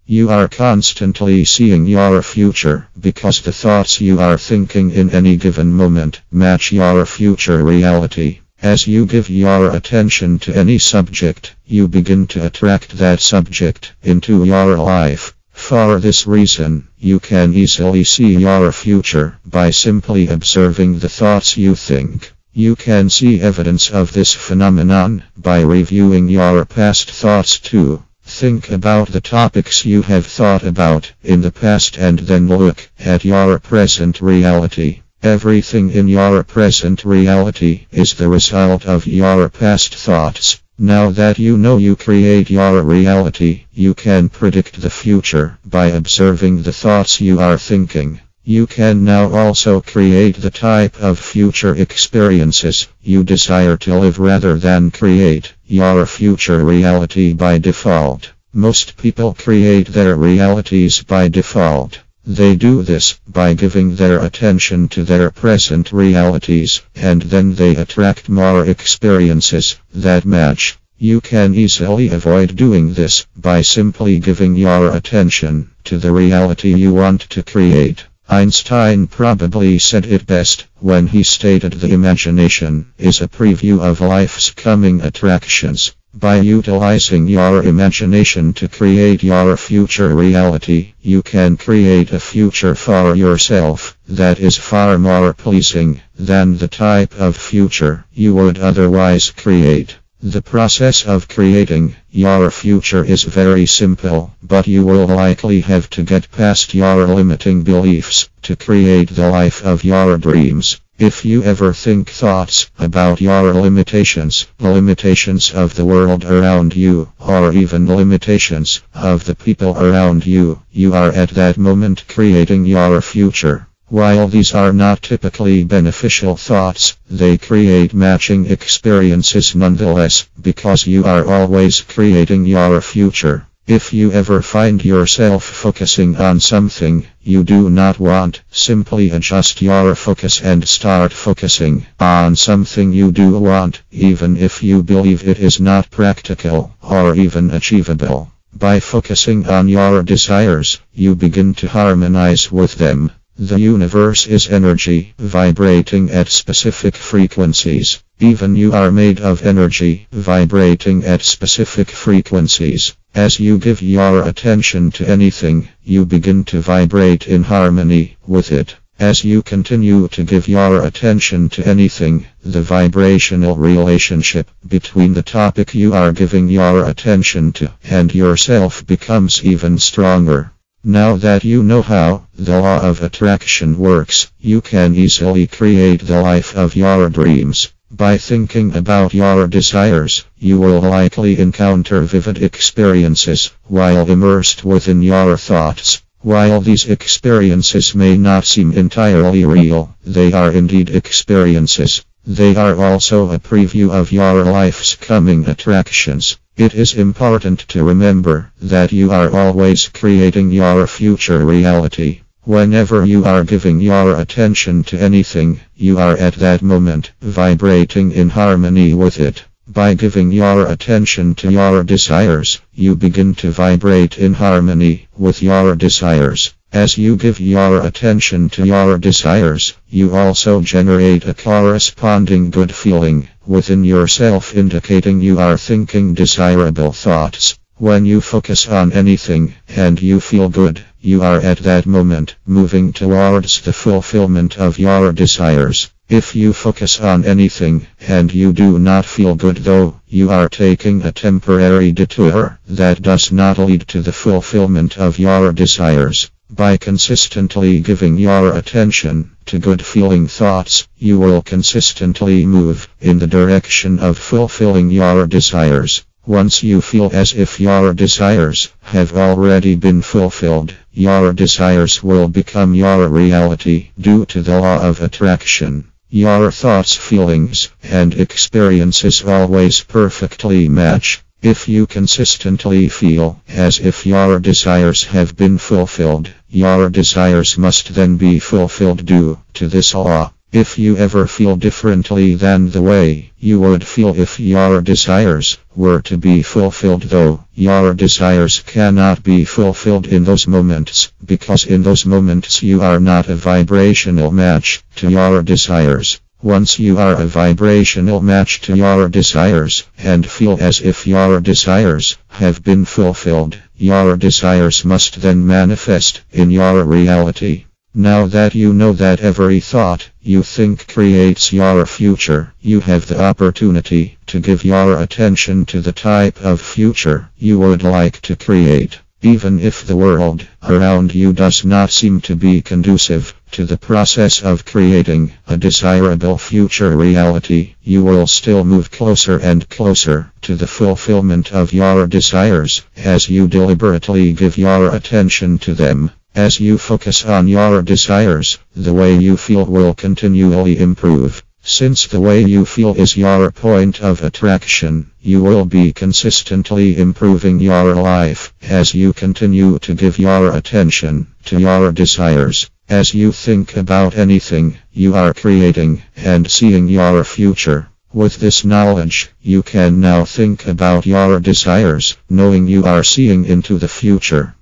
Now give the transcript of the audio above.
You are constantly seeing your future because the thoughts you are thinking in any given moment match your future reality. As you give your attention to any subject, you begin to attract that subject into your life. For this reason, you can easily see your future by simply observing the thoughts you think. You can see evidence of this phenomenon by reviewing your past thoughts too. Think about the topics you have thought about in the past and then look at your present reality. Everything in your present reality is the result of your past thoughts. Now that you know you create your reality, you can predict the future by observing the thoughts you are thinking. You can now also create the type of future experiences you desire to live rather than create your future reality by default. Most people create their realities by default. They do this by giving their attention to their present realities, and then they attract more experiences that match. You can easily avoid doing this by simply giving your attention to the reality you want to create. Einstein probably said it best when he stated the imagination is a preview of life's coming attractions. By utilizing your imagination to create your future reality, you can create a future for yourself that is far more pleasing than the type of future you would otherwise create. The process of creating your future is very simple, but you will likely have to get past your limiting beliefs to create the life of your dreams. If you ever think thoughts about your limitations, the limitations of the world around you, or even limitations of the people around you, you are at that moment creating your future. While these are not typically beneficial thoughts, they create matching experiences nonetheless, because you are always creating your future. If you ever find yourself focusing on something you do not want, simply adjust your focus and start focusing on something you do want, even if you believe it is not practical or even achievable. By focusing on your desires, you begin to harmonize with them. The universe is energy, vibrating at specific frequencies. Even you are made of energy, vibrating at specific frequencies. As you give your attention to anything, you begin to vibrate in harmony with it. As you continue to give your attention to anything, the vibrational relationship between the topic you are giving your attention to and yourself becomes even stronger. Now that you know how the law of attraction works, you can easily create the life of your dreams. By thinking about your desires, you will likely encounter vivid experiences while immersed within your thoughts. While these experiences may not seem entirely real, they are indeed experiences. They are also a preview of your life's coming attractions. It is important to remember that you are always creating your future reality. Whenever you are giving your attention to anything, you are at that moment vibrating in harmony with it. By giving your attention to your desires, you begin to vibrate in harmony with your desires. As you give your attention to your desires, you also generate a corresponding good feeling within yourself, indicating you are thinking desirable thoughts. When you focus on anything and you feel good, you are at that moment moving towards the fulfillment of your desires. If you focus on anything and you do not feel good though, you are taking a temporary detour that does not lead to the fulfillment of your desires. By consistently giving your attention to good feeling thoughts, you will consistently move in the direction of fulfilling your desires. Once you feel as if your desires have already been fulfilled, your desires will become your reality due to the law of attraction. Your thoughts, feelings, and experiences always perfectly match. If you consistently feel as if your desires have been fulfilled, your desires must then be fulfilled due to this law. If you ever feel differently than the way you would feel if your desires were to be fulfilled, though, your desires cannot be fulfilled in those moments, because in those moments you are not a vibrational match to your desires. Once you are a vibrational match to your desires and feel as if your desires have been fulfilled, your desires must then manifest in your reality. Now that you know that every thought you think creates your future, you have the opportunity to give your attention to the type of future you would like to create. Even if the world around you does not seem to be conducive to the process of creating a desirable future reality, you will still move closer and closer to the fulfillment of your desires as you deliberately give your attention to them. As you focus on your desires, the way you feel will continually improve. Since the way you feel is your point of attraction, you will be consistently improving your life as you continue to give your attention to your desires. As you think about anything, you are creating and seeing your future. With this knowledge, you can now think about your desires, knowing you are seeing into the future.